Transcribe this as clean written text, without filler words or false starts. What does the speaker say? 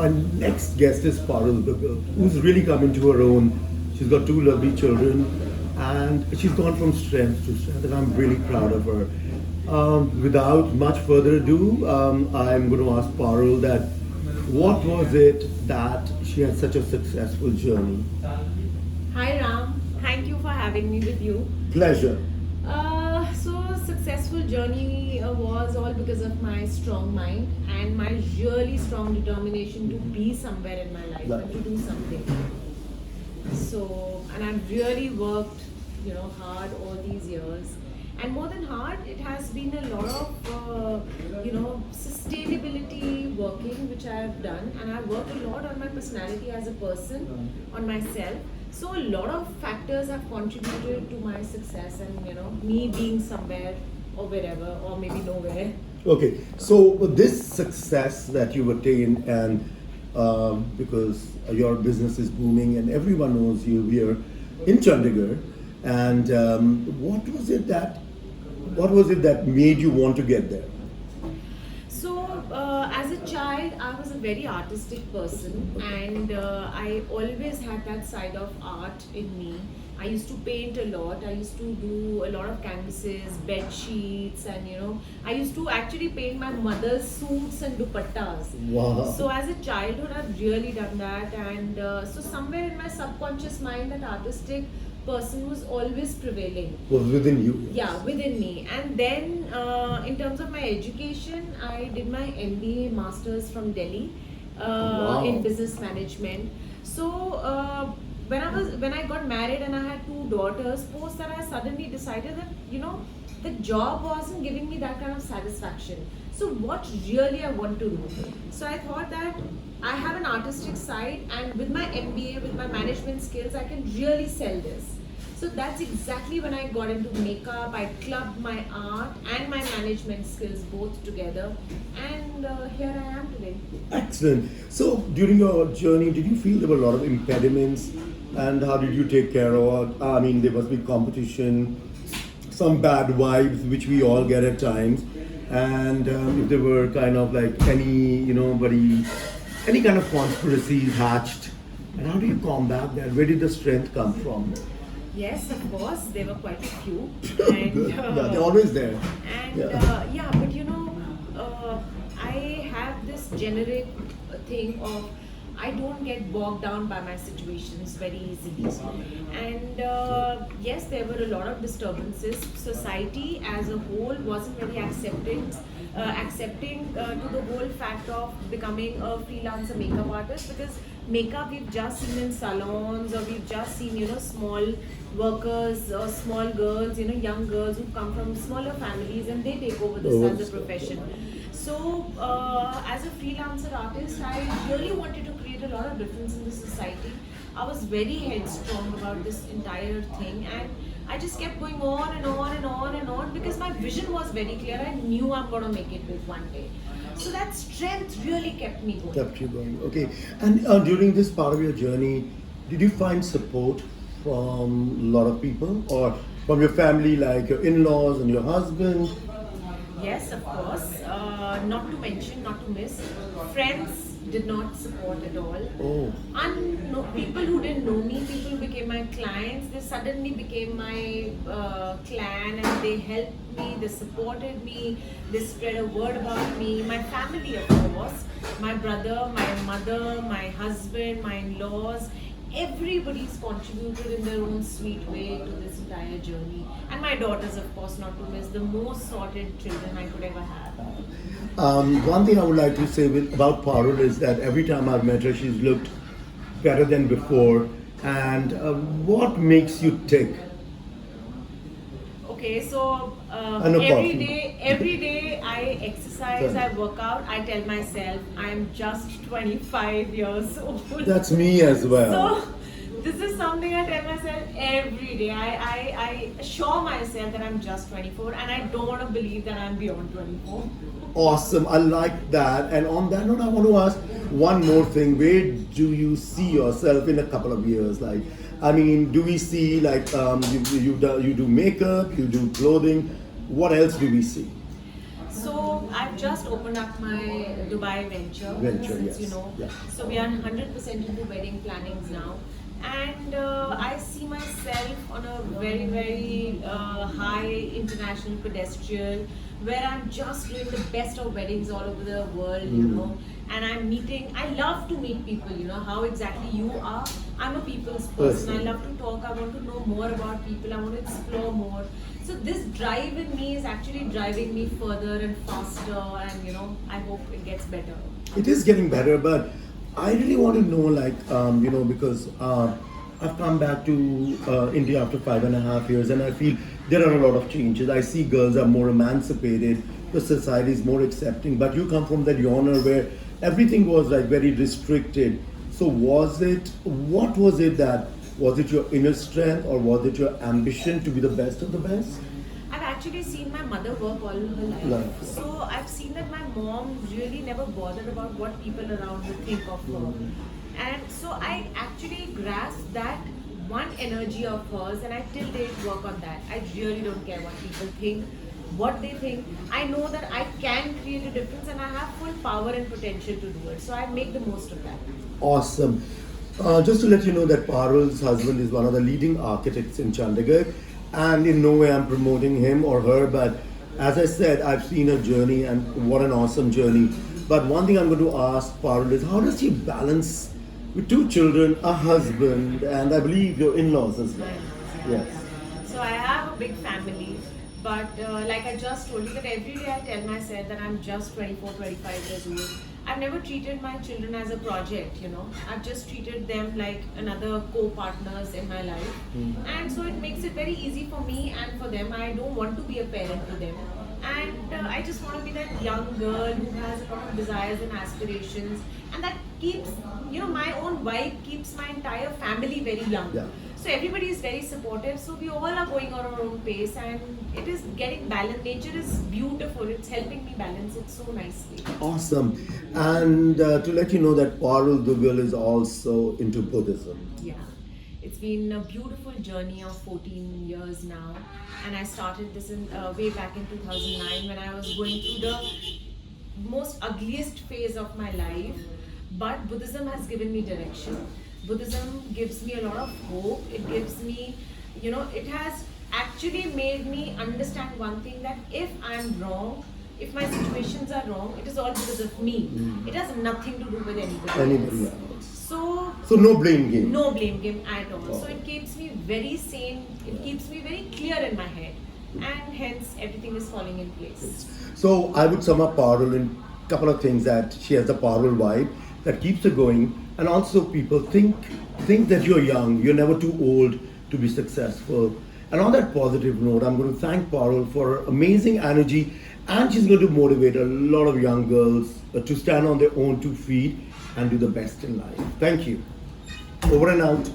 my next guest is Parul, who's really come into her own. She's got two lovely children, and she's gone from strength to strength, and I'm really proud of her. Without much further ado, I'm going to ask Parul that what was it that she had such a successful journey? Hi Ram, thank you for having me with you. Pleasure. Successful journey was all because of my strong mind and my really strong determination to be somewhere in my life and to do something. And I've really worked, hard all these years. And more than hard, it has been a lot of, sustainability working which I have done, and I've worked a lot on my personality as a person, on myself. So a lot of factors have contributed to my success, and me being somewhere or wherever or maybe nowhere. Okay, so this success that you've attained, and because your business is booming and everyone knows you here in Chandigarh, and what was it that made you want to get there? As a child, I was a very artistic person, and I always had that side of art in me. I used to paint a lot. I used to do a lot of canvases, bed sheets, and I used to actually paint my mother's suits and dupattas. Wow. So as a childhood, I've really done that, and so somewhere in my subconscious mind, that artistic person was always prevailing. Was within you? Yeah, within me. And then in terms of my education, I did my MBA Masters from Delhi Wow. in business management. When I got married and I had two daughters, post that I suddenly decided that the job wasn't giving me that kind of satisfaction. So what really I want to do? So I thought that I have an artistic side, and with my MBA, with my management skills, I can really sell this. So that's exactly when I got into makeup. I clubbed my art and my management skills both together, and here I am today. Excellent. So during your journey, did you feel there were a lot of impediments, and how did you take care of it? I mean, there must be competition, some bad vibes, which we all get at times, and if there were kind of like any kind of conspiracies hatched, and how do you combat that? Where did the strength come from? Yes, of course, there were quite a few, and Yeah, they're always there. but I have this generic thing of I don't get bogged down by my situations very easily. And yes, there were a lot of disturbances. Society as a whole wasn't very accepting to the whole fact of becoming a freelancer makeup artist, because makeup we've just seen in salons, or we've just seen small workers or small girls, young girls who come from smaller families, and they take over this as a profession. So, as a freelancer artist, I really wanted to create a lot of difference in the society. I was very headstrong about this entire thing, and I just kept going on and on and on and on, because my vision was very clear. I knew I'm going to make it big one day. So that strength really kept me going. Kept you going. Okay. And during this part of your journey, did you find support from a lot of people, or from your family, like your in-laws and your husband? Yes, of course. Not to mention, not to miss, friends did not support at all. Oh. People who didn't know me, people who became my clients, they suddenly became my clan, and they helped me, they supported me, they spread a word about me. My family, of course, my brother, my mother, my husband, my in-laws, everybody's contributed in their own sweet way to this entire journey. And my daughters, of course, not to miss, the most sorted children I could ever have. One thing I would like to say about Parul is that every time I've met her, she's looked better than before. And what makes you tick? Okay, so No problem. every day I exercise, I work out, I tell myself I'm just 25 years old. That's me as well. So this is something I tell myself every day. I assure myself that I'm just 24, and I don't want to believe that I'm beyond 24. Awesome. I like that. And on that note, I want to ask one more thing. Where do you see yourself in a couple of years? Like, I mean, do we see like you do makeup, you do clothing? What else do we see? So I've just opened up my Dubai venture. Venture, Since, yes. Yeah. So we are 100% into wedding plannings now. And I see myself on a very, very high international pedestal where I'm just doing the best of weddings all over the world, and I'm meeting, I love to meet people, how exactly you are. I'm a people's person. I love to talk. I want to know more about people. I want to explore more. So this drive in me is actually driving me further and faster, and I hope it gets better. It is getting better, but I really want to know, because I've come back to India after 5.5 years, and I feel there are a lot of changes. I see girls are more emancipated, the society is more accepting, but you come from that genre where everything was like very restricted. So was it your inner strength, or was it your ambition to be the best of the best? I've actually seen my mother work all her life. So I've seen that my mom really never bothered about what people around would think of her. And so I actually grasped that one energy of hers, and I till date work on that. I really don't care what people think, what they think. I know that I can create a difference and I have full power and potential to do it. So I make the most of that. Awesome. Just to let you know that Parul's husband is one of the leading architects in Chandigarh, and in no way I'm promoting him or her, but as I said, I've seen her journey, and what an awesome journey. But one thing I'm going to ask Parul is, how does she balance with 2 children, a husband, and I believe your in-laws as well? Yes. So I have a big family, but like I just told you that every day I tell myself that I'm just 24, 25 years old. I've never treated my children as a project, I've just treated them like another co-partners in my life. And so it makes it very easy for me and for them. I don't want to be a parent to them. And I just want to be that young girl who has a lot of desires and aspirations. And that keeps, my own vibe keeps my entire family very young. Yeah. So everybody is very supportive. So we all are going on our own pace, and it is getting balanced. Nature is beautiful. It's helping me balance it so nicely. Awesome. And to let you know that Parul Dugal is also into Buddhism. Yeah. It's been a beautiful journey of 14 years now. And I started this in way back in 2009 when I was going through the most ugliest phase of my life. But Buddhism has given me direction. Buddhism gives me a lot of hope. It gives me, it has actually made me understand one thing, that if I'm wrong, if my situations are wrong, it is all because of me. It has nothing to do with anybody else. So no blame game. No blame game at all. So it keeps me very sane. It keeps me very clear in my head, and hence everything is falling in place. So I would sum up Parul in a couple of things: that she has the Parul vibe that keeps her going, and also people think that you're young, you're never too old to be successful. And on that positive note, I'm going to thank Parul for her amazing energy, and she's going to motivate a lot of young girls to stand on their own 2 feet and do the best in life. Thank you. Over and out.